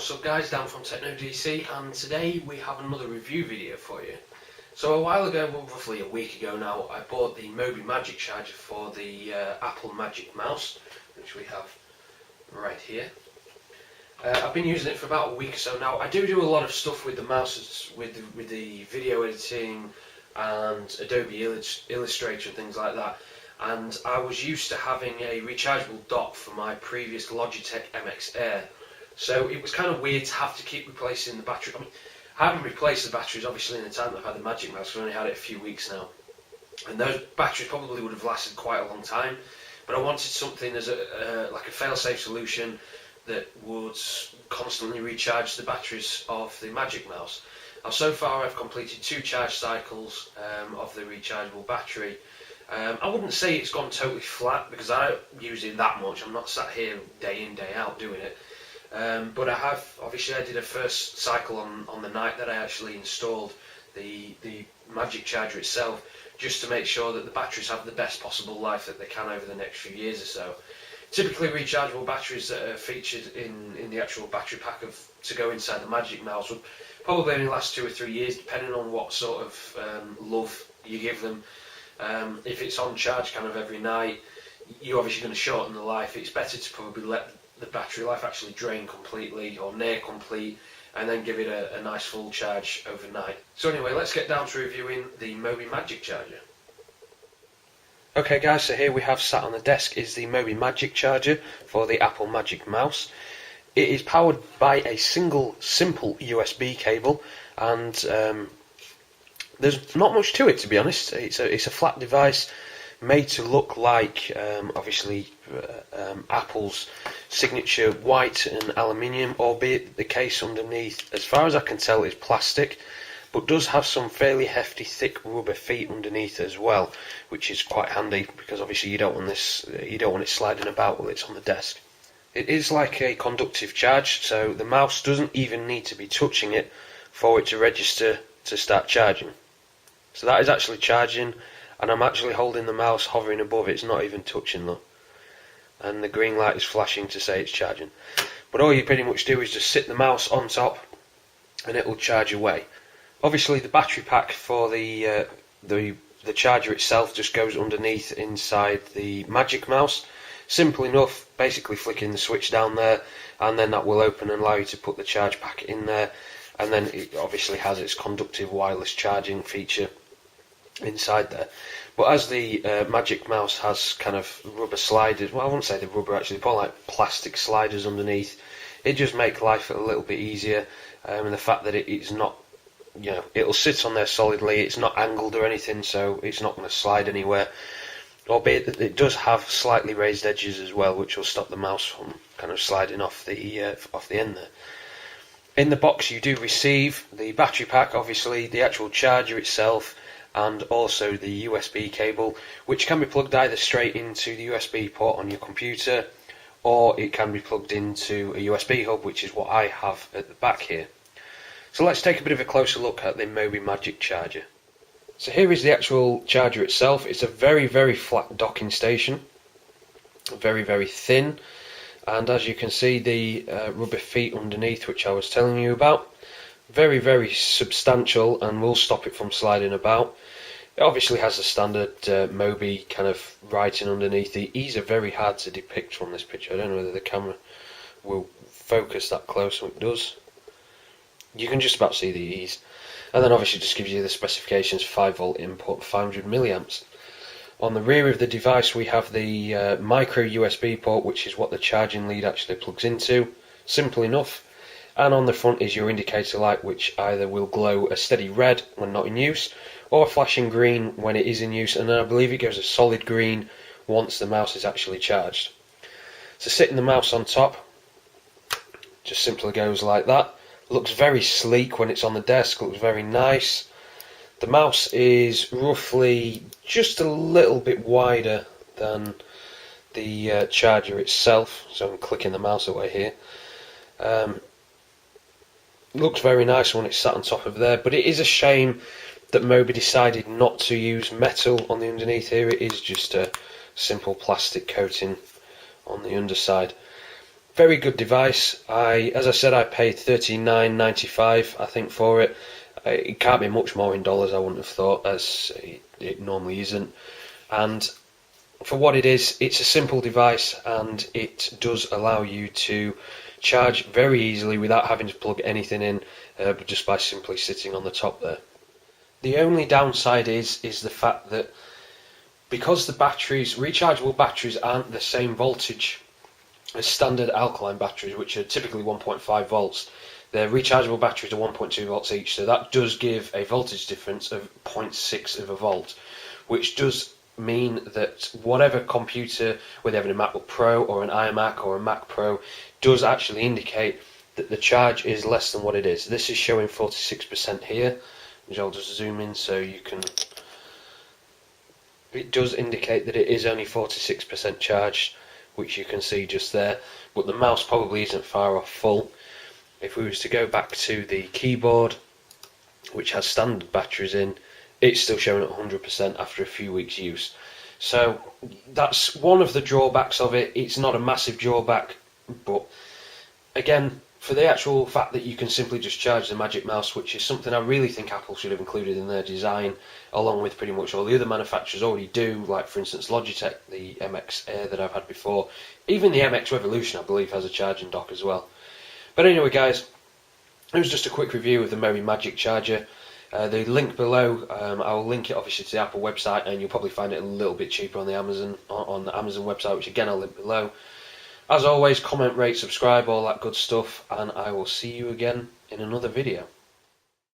What's up guys, Dan from TechnoDC, and today we have another review video for you. So a while ago, well, roughly a week ago now, I bought the Mobee Magic Charger for the Apple Magic Mouse, which we have right here. I've been using it for about a week or so now. I do a lot of stuff with the mouse, with the video editing and Adobe Illustrator and things like that. And I was used to having a rechargeable dock for my previous Logitech MX Air. So it was kind of weird to have to keep replacing the battery. I mean, I haven't replaced the batteries obviously in the time that I've had the Magic Mouse. I've only had it a few weeks now, and those batteries probably would have lasted quite a long time. But I wanted something as like a fail-safe solution that would constantly recharge the batteries of the Magic Mouse. Now, so far I've completed 2 charge cycles of the rechargeable battery. I wouldn't say it's gone totally flat because I don't use it that much. I'm not sat here day in, day out doing it. But I did a first cycle on the night that I actually installed the Magic Charger itself, just to make sure that the batteries have the best possible life that they can over the next few years or so. Typically rechargeable batteries that are featured in the actual battery pack to go inside the Magic Mouse would probably only last 2 or 3 years, depending on what sort of love you give them. If it's on charge kind of every night, you're obviously going to shorten the life. It's better to probably let the battery life actually drain completely or near complete, and then give it a nice full charge overnight. So anyway, let's get down to reviewing the Mobee Magic Charger. Okay guys, so here we have sat on the desk is the Mobee Magic Charger for the Apple Magic Mouse. It is powered by a single simple USB cable, and there's not much to it, to be honest. It's a flat device made to look like Apple's signature white and aluminium, albeit the case underneath, as far as I can tell, is plastic, but does have some fairly hefty thick rubber feet underneath as well, which is quite handy because obviously you don't want it sliding about while it's on the desk. It is like a conductive charge, so the mouse doesn't even need to be touching it for it to register to start charging. So that is actually charging, and I'm actually holding the mouse hovering above it. It's not even touching though, and the green light is flashing to say it's charging. But all you pretty much do is just sit the mouse on top and it will charge away. Obviously the battery pack for the charger itself just goes underneath inside the Magic Mouse. Simple enough, basically flicking the switch down there, and then that will open and allow you to put the charge pack in there, and then it obviously has its conductive wireless charging feature inside there. But as the Magic Mouse has kind of rubber sliders, well, I wouldn't say the rubber actually, probably like plastic sliders underneath, it just makes life a little bit easier, and the fact that it's not, it'll sit on there solidly, it's not angled or anything, so it's not going to slide anywhere, albeit that it does have slightly raised edges as well, which will stop the mouse from kind of sliding off the end there. In the box you do receive the battery pack, obviously the actual charger itself, and also the USB cable, which can be plugged either straight into the USB port on your computer, or it can be plugged into a USB hub, which is what I have at the back here. So let's take a bit of a closer look at the Mobee Magic Charger. So here is the actual charger itself. It's a very, very flat docking station, very, very thin, and as you can see the rubber feet underneath, which I was telling you about, very, very substantial and will stop it from sliding about. It obviously has the standard Mobee kind of writing underneath. The E's are very hard to depict from this picture. I don't know whether the camera will focus that close, when it does. You can just about see the E's. And then obviously just gives you the specifications: 5V input, 500 milliamps. On the rear of the device we have the micro USB port, which is what the charging lead actually plugs into. Simple enough. And on the front is your indicator light, which either will glow a steady red when not in use, or flashing green when it is in use, and then I believe it goes a solid green once the mouse is actually charged. So sitting the mouse on top just simply goes like that. Looks very sleek when it's on the desk, looks very nice. The mouse is roughly just a little bit wider than the charger itself, so I'm clicking the mouse away here. Looks very nice when it's sat on top of there, but it is a shame that Mobee decided not to use metal on the underneath here. It is just a simple plastic coating on the underside. very good device. As I said, I paid $39.95 I think for it. It can't be much more in dollars, I wouldn't have thought, as it normally isn't. And for what it is, it's a simple device, and it does allow you to charge very easily without having to plug anything in, but just by simply sitting on the top there. The only downside is the fact that because the batteries, rechargeable batteries, aren't the same voltage as standard alkaline batteries, which are typically 1.5 volts, their rechargeable batteries are 1.2 volts each, so that does give a voltage difference of 0.6 of a volt, which does mean that whatever computer, whether you have a MacBook Pro or an iMac or a Mac Pro, does actually indicate that the charge is less than what it is. This is showing 46% here, which I'll just zoom in so you can. It does indicate that it is only 46% charged, which you can see just there, but the mouse probably isn't far off full. If we was to go back to the keyboard, which has standard batteries in, it's still showing at 100% after a few weeks use. So that's one of the drawbacks of it. It's not a massive drawback, but again, for the actual fact that you can simply just charge the Magic Mouse, which is something I really think Apple should have included in their design, along with pretty much all the other manufacturers already do, like for instance Logitech, the MX Air that I've had before, even the MX Revolution I believe has a charging dock as well. But anyway guys, it was just a quick review of the Mobee Magic Charger. The link below, I'll link it obviously to the Apple website, and you'll probably find it a little bit cheaper on the Amazon website, which again I'll link below. As always, comment, rate, subscribe, all that good stuff, and I will see you again in another video.